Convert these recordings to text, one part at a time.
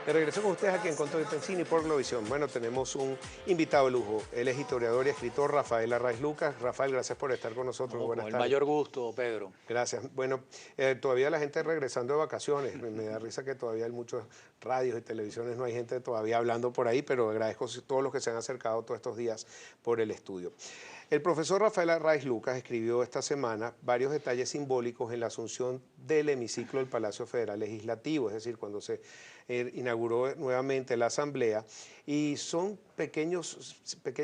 De regreso con ustedes aquí en Control de Pensini por Globovisión. Bueno, tenemos un invitado de lujo. Él es historiador y escritor Rafael Arraiz Lucas. Rafael, gracias por estar con nosotros. No, con Buenas el tardes. mayor gusto, Pedro. Gracias. Bueno, todavía la gente regresando de vacaciones. Me da risa que todavía hay muchos radios y televisiones, no hay gente todavía hablando por ahí, pero agradezco a todos los que se han acercado todos estos días por el estudio. El profesor Rafael Arraiz Lucas escribió esta semana varios detalles simbólicos en la asunción del hemiciclo del Palacio Federal Legislativo, es decir, cuando se inauguró nuevamente la Asamblea, y son pequeñas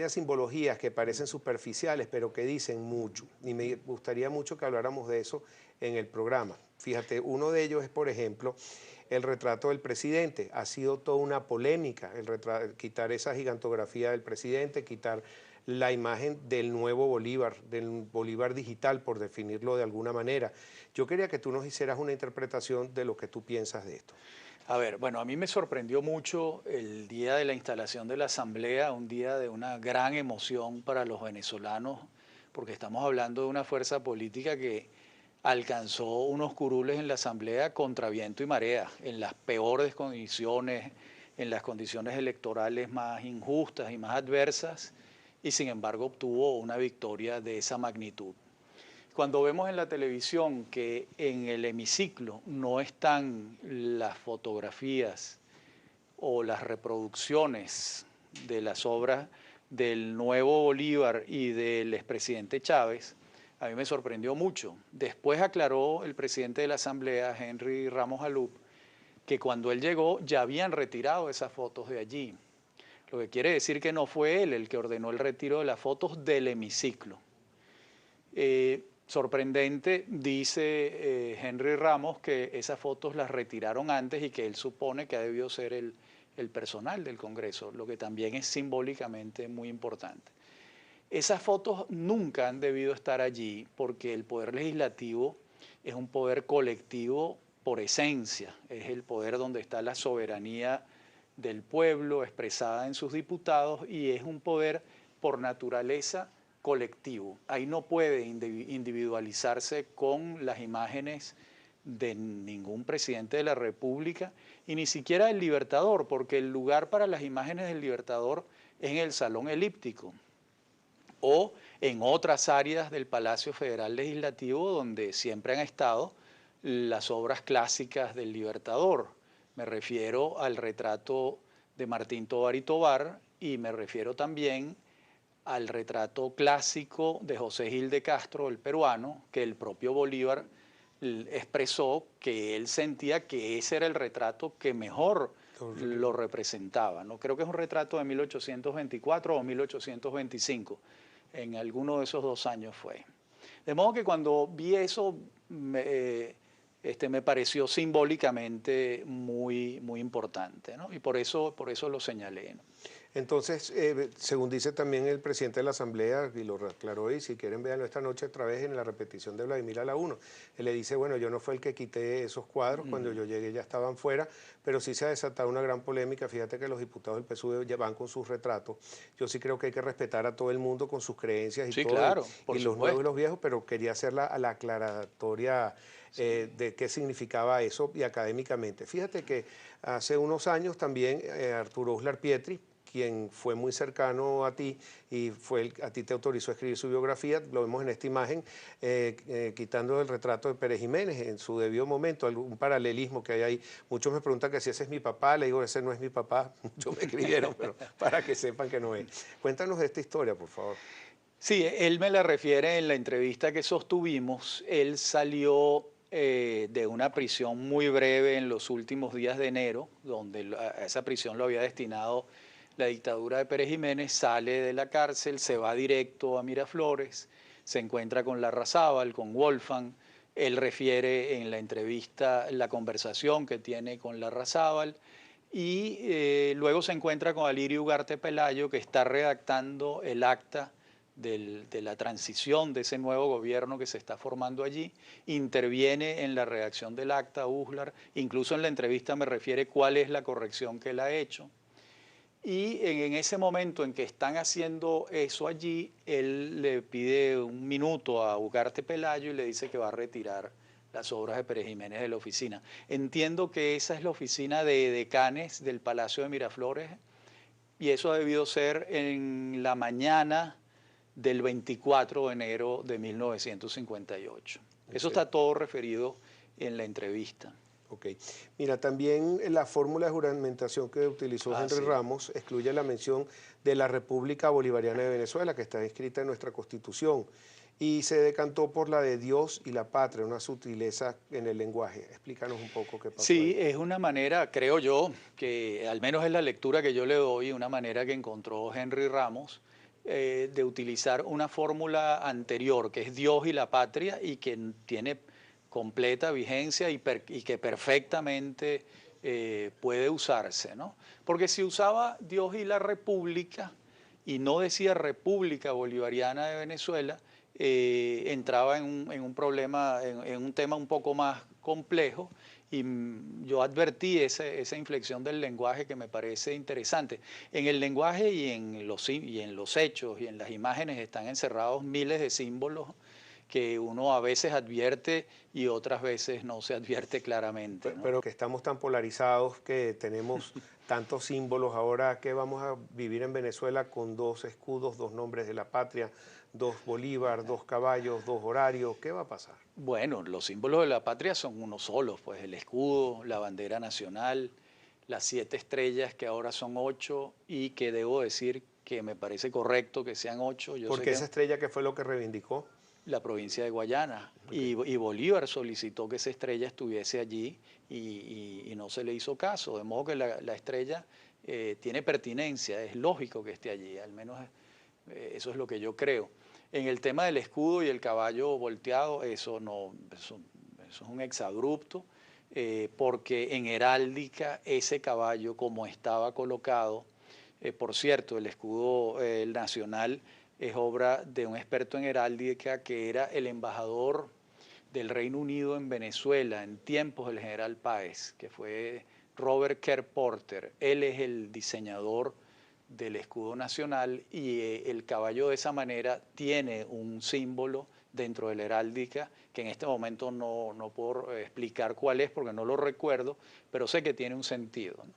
simbologías que parecen superficiales, pero que dicen mucho, y me gustaría mucho que habláramos de eso en el programa. Fíjate, uno de ellos es, por ejemplo, el retrato del presidente. Ha sido toda una polémica quitar esa gigantografía del presidente, quitar la imagen del nuevo Bolívar, del Bolívar digital, por definirlo de alguna manera. Yo quería que tú nos hicieras una interpretación de lo que tú piensas de esto. A ver, bueno, a mí me sorprendió mucho el día de la instalación de la Asamblea, un día de una gran emoción para los venezolanos, porque estamos hablando de una fuerza política que alcanzó unos curules en la Asamblea contra viento y marea, en las peores condiciones, en las condiciones electorales más injustas y más adversas, y sin embargo obtuvo una victoria de esa magnitud. Cuando vemos en la televisión que en el hemiciclo no están las fotografías o las reproducciones de las obras del nuevo Bolívar y del expresidente Chávez, a mí me sorprendió mucho. Después aclaró el presidente de la Asamblea, Henry Ramos Alup, que cuando él llegó ya habían retirado esas fotos de allí. Lo que quiere decir que no fue él el que ordenó el retiro de las fotos del hemiciclo. Sorprendente, dice Henry Ramos, que esas fotos las retiraron antes y que él supone que ha debido ser el personal del Congreso, lo que también es simbólicamente muy importante. Esas fotos nunca han debido estar allí porque el poder legislativo es un poder colectivo por esencia, es el poder donde está la soberanía del pueblo expresada en sus diputados y es un poder por naturaleza colectivo. Ahí no puede individualizarse con las imágenes de ningún presidente de la República y ni siquiera del Libertador, porque el lugar para las imágenes del Libertador es en el Salón Elíptico o en otras áreas del Palacio Federal Legislativo donde siempre han estado las obras clásicas del Libertador. Me refiero al retrato de Martín Tovar y Tovar y me refiero también al retrato clásico de José Gil de Castro, el peruano, que el propio Bolívar expresó que él sentía que ese era el retrato que mejor lo representaba. ¿No? Creo que es un retrato de 1824 o 1825, en alguno de esos 2 años fue. De modo que cuando vi eso me pareció simbólicamente muy importante, ¿no? Y por eso lo señalé, ¿no? Entonces, según dice también el presidente de la Asamblea, y lo aclaró, y si quieren véanlo esta noche otra vez en la repetición de Vladimir a la 1, él le dice, bueno, yo no fue el que quité esos cuadros, cuando yo llegué ya estaban fuera, pero sí se ha desatado una gran polémica. Fíjate que los diputados del PSUV ya van con sus retratos. Yo sí creo que hay que respetar a todo el mundo con sus creencias y Sí, todo, claro, por y los nuevos y los supuesto. viejos, pero quería hacer la aclaratoria de qué significaba eso y académicamente. Fíjate que hace unos años también Arturo Uslar Pietri, quien fue muy cercano a ti y a ti te autorizó a escribir su biografía, lo vemos en esta imagen, quitando el retrato de Pérez Jiménez en su debido momento, un paralelismo que hay ahí. Muchos me preguntan que si ese es mi papá, le digo, ese no es mi papá, muchos me escribieron, pero para que sepan que no es. Cuéntanos de esta historia, por favor. Sí, él me la refiere en la entrevista que sostuvimos. Él salió de una prisión muy breve en los últimos días de enero, donde a esa prisión lo había destinado la dictadura de Pérez Jiménez, sale de la cárcel, se va directo a Miraflores, se encuentra con Larrazábal, con Wolfgang. Él refiere en la entrevista la conversación que tiene con Larrazábal y luego se encuentra con Alirio Ugarte Pelayo, que está redactando el acta de la transición de ese nuevo gobierno que se está formando allí, interviene en la redacción del acta Uslar, incluso en la entrevista me refiere cuál es la corrección que él ha hecho. Y en ese momento en que están haciendo eso allí, él le pide un minuto a Ugarte Pelayo y le dice que va a retirar las obras de Pérez Jiménez de la oficina. Entiendo que esa es la oficina de decanes del Palacio de Miraflores y eso ha debido ser en la mañana del 24 de enero de 1958. Eso está todo referido en la entrevista. Ok. Mira, también la fórmula de juramentación que utilizó Henry Ramos excluye la mención de la República Bolivariana de Venezuela, que está inscrita en nuestra Constitución, y se decantó por la de Dios y la patria, una sutileza en el lenguaje. Explícanos un poco qué pasó. Sí, ahí. es una manera, creo yo, que al menos es la lectura que yo le doy, una manera que encontró Henry Ramos de utilizar una fórmula anterior, que es Dios y la patria, y que tiene completa vigencia y que perfectamente puede usarse, ¿no? Porque si usaba Dios y la República y no decía República Bolivariana de Venezuela, entraba en un problema, en un tema un poco más complejo y yo advertí esa inflexión del lenguaje que me parece interesante. En el lenguaje y en los hechos y en las imágenes están encerrados miles de símbolos que uno a veces advierte y otras veces no se advierte claramente, ¿no? Pero que estamos tan polarizados, que tenemos tantos símbolos ahora, que vamos a vivir en Venezuela con 2 escudos, 2 nombres de la patria, 2 Bolívar, 2 caballos, 2 horarios. ¿Qué va a pasar? Bueno, los símbolos de la patria son unos solos, pues el escudo, la bandera nacional, las 7 estrellas que ahora son 8 y que debo decir que me parece correcto que sean 8. Porque esa estrella, ¿qué fue lo que reivindicó? La provincia de Guayana. Okay. Y Bolívar solicitó que esa estrella estuviese allí y no se le hizo caso. De modo que la estrella tiene pertinencia, es lógico que esté allí, al menos eso es lo que yo creo. En el tema del escudo y el caballo volteado, eso es un exabrupto, porque en heráldica ese caballo como estaba colocado, por cierto, el escudo nacional es obra de un experto en heráldica que era el embajador del Reino Unido en Venezuela en tiempos del general Páez, que fue Robert Kerr Porter. Él es el diseñador del escudo nacional y el caballo de esa manera tiene un símbolo dentro de la heráldica que en este momento no puedo explicar cuál es porque no lo recuerdo, pero sé que tiene un sentido, ¿no?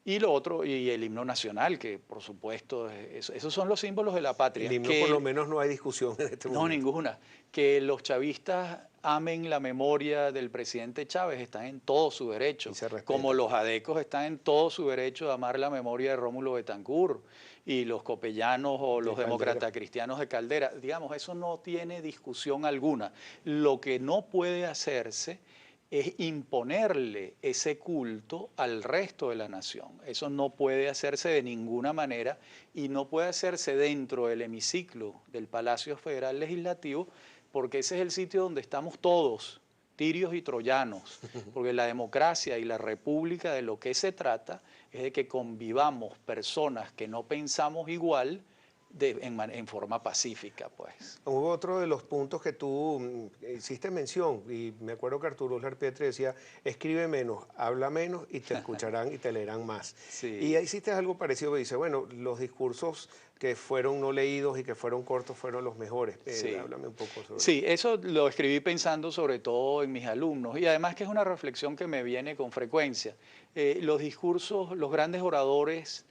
Y lo otro, y el himno nacional, que por supuesto, esos son los símbolos de la patria. El himno por lo menos no hay discusión en este momento. No, ninguna. Que los chavistas amen la memoria del presidente Chávez, están en todo su derecho. Como los adecos están en todo su derecho de amar la memoria de Rómulo Betancourt y los copellanos o los demócratas cristianos de Caldera. Digamos, eso no tiene discusión alguna. Lo que no puede hacerse es imponerle ese culto al resto de la nación. Eso no puede hacerse de ninguna manera y no puede hacerse dentro del hemiciclo del Palacio Federal Legislativo, porque ese es el sitio donde estamos todos, tirios y troyanos, porque la democracia y la república de lo que se trata es de que convivamos personas que no pensamos igual, en forma pacífica, pues. Hubo otro de los puntos que tú hiciste mención, y me acuerdo que Arturo Uslar Pietri decía, escribe menos, habla menos y te escucharán y te leerán más. Sí. Y ahí hiciste algo parecido que dice, bueno, los discursos que fueron no leídos y que fueron cortos fueron los mejores. Sí. Háblame un poco sobre eso. Sí, eso lo escribí pensando sobre todo en mis alumnos y además que es una reflexión que me viene con frecuencia. Los discursos, los grandes oradores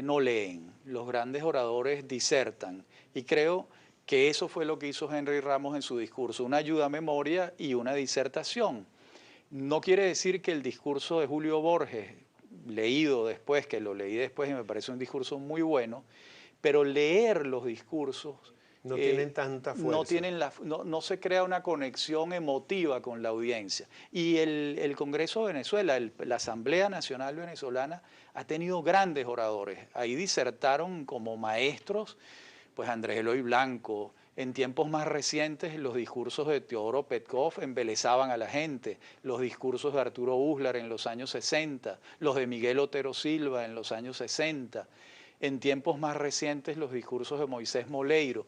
no leen, los grandes oradores disertan y creo que eso fue lo que hizo Henry Ramos en su discurso, una ayuda a memoria y una disertación. No quiere decir que el discurso de Julio Borges, leído después, que lo leí después y me parece un discurso muy bueno, pero leer los discursos no tienen tanta fuerza. No se crea una conexión emotiva con la audiencia. Y el Congreso de Venezuela, la Asamblea Nacional Venezolana, ha tenido grandes oradores. Ahí disertaron como maestros, pues Andrés Eloy Blanco. En tiempos más recientes, los discursos de Teodoro Petkov embelezaban a la gente. Los discursos de Arturo Uslar en los años 60, los de Miguel Otero Silva en los años 60. En tiempos más recientes, los discursos de Moisés Moleiro.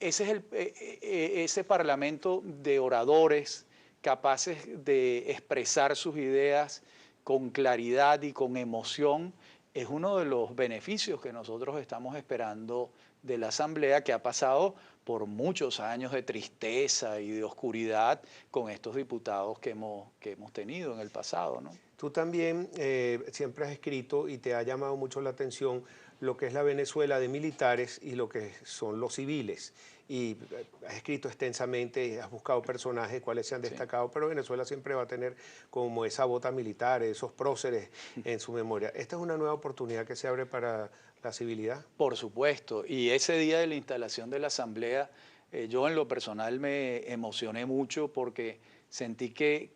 Ese es ese parlamento de oradores capaces de expresar sus ideas con claridad y con emoción es uno de los beneficios que nosotros estamos esperando de la Asamblea, que ha pasado por muchos años de tristeza y de oscuridad con estos diputados que hemos tenido en el pasado, ¿no? Tú también siempre has escrito y te ha llamado mucho la atención lo que es la Venezuela de militares y lo que son los civiles. Y has escrito extensamente, has buscado personajes, cuáles se han Sí. destacado, pero Venezuela siempre va a tener como esa bota militar, esos próceres en su memoria. Esta es una nueva oportunidad que se abre para la civilidad. Por supuesto, y ese día de la instalación de la asamblea, yo en lo personal me emocioné mucho porque sentí que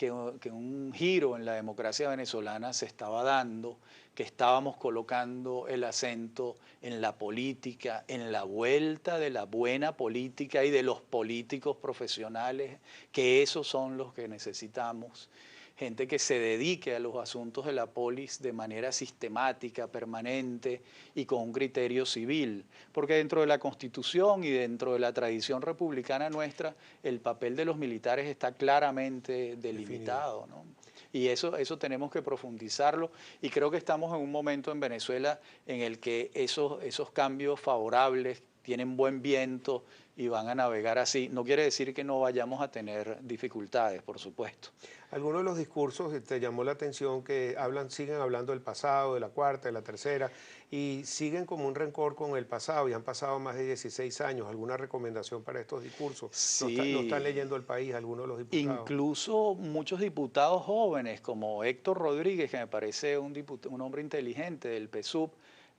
un giro en la democracia venezolana se estaba dando, que estábamos colocando el acento en la política, en la vuelta de la buena política y de los políticos profesionales, que esos son los que necesitamos. Gente que se dedique a los asuntos de la polis de manera sistemática, permanente y con un criterio civil. Porque dentro de la Constitución y dentro de la tradición republicana nuestra, el papel de los militares está claramente delimitado, ¿no? Y eso tenemos que profundizarlo y creo que estamos en un momento en Venezuela en el que esos cambios favorables tienen buen viento y van a navegar así. No quiere decir que no vayamos a tener dificultades, por supuesto. Algunos de los discursos te llamó la atención que siguen hablando del pasado, de la cuarta, de la tercera, y siguen como un rencor con el pasado, y han pasado más de 16 años. ¿Alguna recomendación para estos discursos? No están Sí, leyendo el país algunos de los diputados. incluso muchos diputados jóvenes, como Héctor Rodríguez, que me parece un hombre inteligente del PSUV,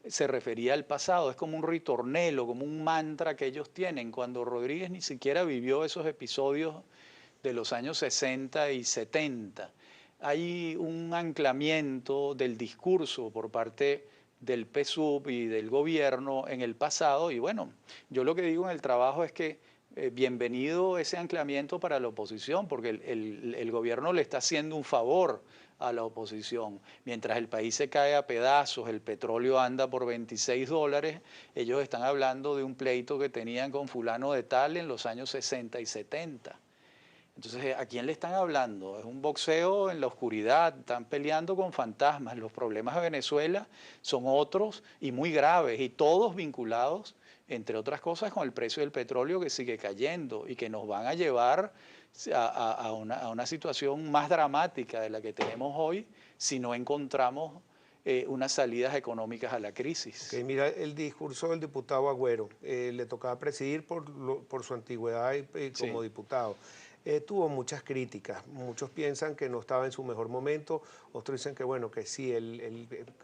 se refería al pasado, es como un ritornelo, como un mantra que ellos tienen, cuando Rodríguez ni siquiera vivió esos episodios de los años 60 y 70. Hay un anclamiento del discurso por parte del PSUV y del gobierno en el pasado y bueno, yo lo que digo en el trabajo es que bienvenido ese anclamiento para la oposición, porque el gobierno le está haciendo un favor a la oposición. Mientras el país se cae a pedazos, el petróleo anda por $26, ellos están hablando de un pleito que tenían con fulano de tal en los años 60 y 70. Entonces, ¿a quién le están hablando? Es un boxeo en la oscuridad, están peleando con fantasmas. Los problemas de Venezuela son otros y muy graves y todos vinculados, entre otras cosas, con el precio del petróleo que sigue cayendo y que nos van a llevar a una situación más dramática de la que tenemos hoy si no encontramos unas salidas económicas a la crisis. Okay, mira, el discurso del diputado Agüero, le tocaba presidir por su antigüedad como Sí. diputado. Tuvo muchas críticas, muchos piensan que no estaba en su mejor momento, otros dicen que bueno, que sí.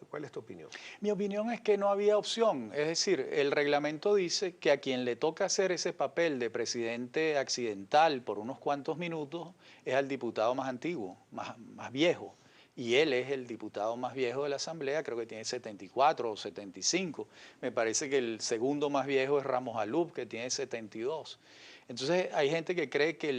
¿Cuál es tu opinión? Mi opinión es que no había opción, es decir, el reglamento dice que a quien le toca hacer ese papel de presidente accidental por unos cuantos minutos es al diputado más antiguo, más viejo. Y él es el diputado más viejo de la Asamblea, creo que tiene 74 o 75. Me parece que el segundo más viejo es Ramos Alup, que tiene 72. Entonces hay gente que cree que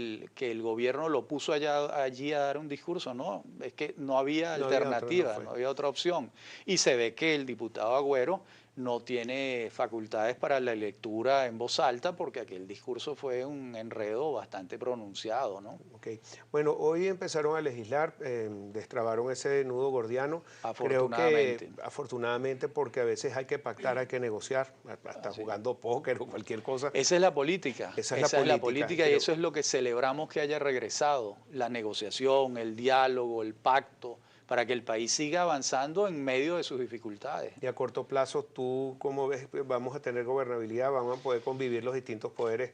el gobierno lo puso allí a dar un discurso. No, es que no había No había otro, no alternativa, fue. no había otra opción. Y se ve que el diputado Agüero no tiene facultades para la lectura en voz alta porque aquel discurso fue un enredo bastante pronunciado, ¿no? Okay. Bueno, hoy empezaron a legislar, destrabaron ese nudo gordiano. Creo que Afortunadamente. afortunadamente, porque a veces hay que pactar, hay que negociar, hasta Así. jugando póker o cualquier cosa. Esa es la política, Esa esa es es la la política. política y eso es lo que celebramos que haya regresado, la negociación, el diálogo, el pacto, para que el país siga avanzando en medio de sus dificultades. Y a corto plazo, ¿tú cómo ves? ¿Vamos a tener gobernabilidad? ¿Van a poder convivir los distintos poderes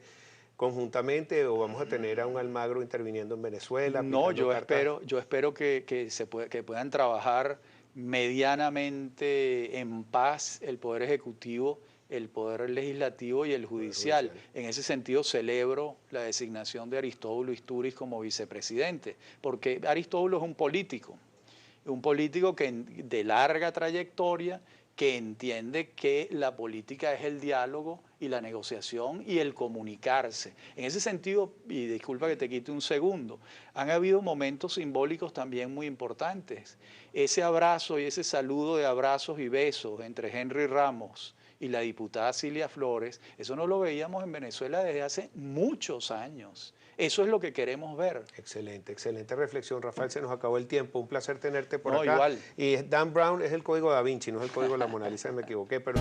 conjuntamente o vamos a tener a un Almagro interviniendo en Venezuela, No, pintando cartas? yo espero que puedan trabajar medianamente en paz el Poder Ejecutivo, el Poder Legislativo y el Judicial. En ese sentido, celebro la designación de Aristóbulo Istúriz como vicepresidente, porque Aristóbulo es un político que de larga trayectoria, que entiende que la política es el diálogo y la negociación y el comunicarse. En ese sentido, y disculpa que te quite un segundo, han habido momentos simbólicos también muy importantes. Ese abrazo y ese saludo de abrazos y besos entre Henry Ramos y la diputada Cilia Flores, eso no lo veíamos en Venezuela desde hace muchos años. Eso es lo que queremos ver. Excelente, excelente reflexión, Rafael. Se nos acabó el tiempo. Un placer tenerte por No, acá. igual. Y Dan Brown es el código Da Vinci, no es el código de la Mona Lisa, me equivoqué, pero...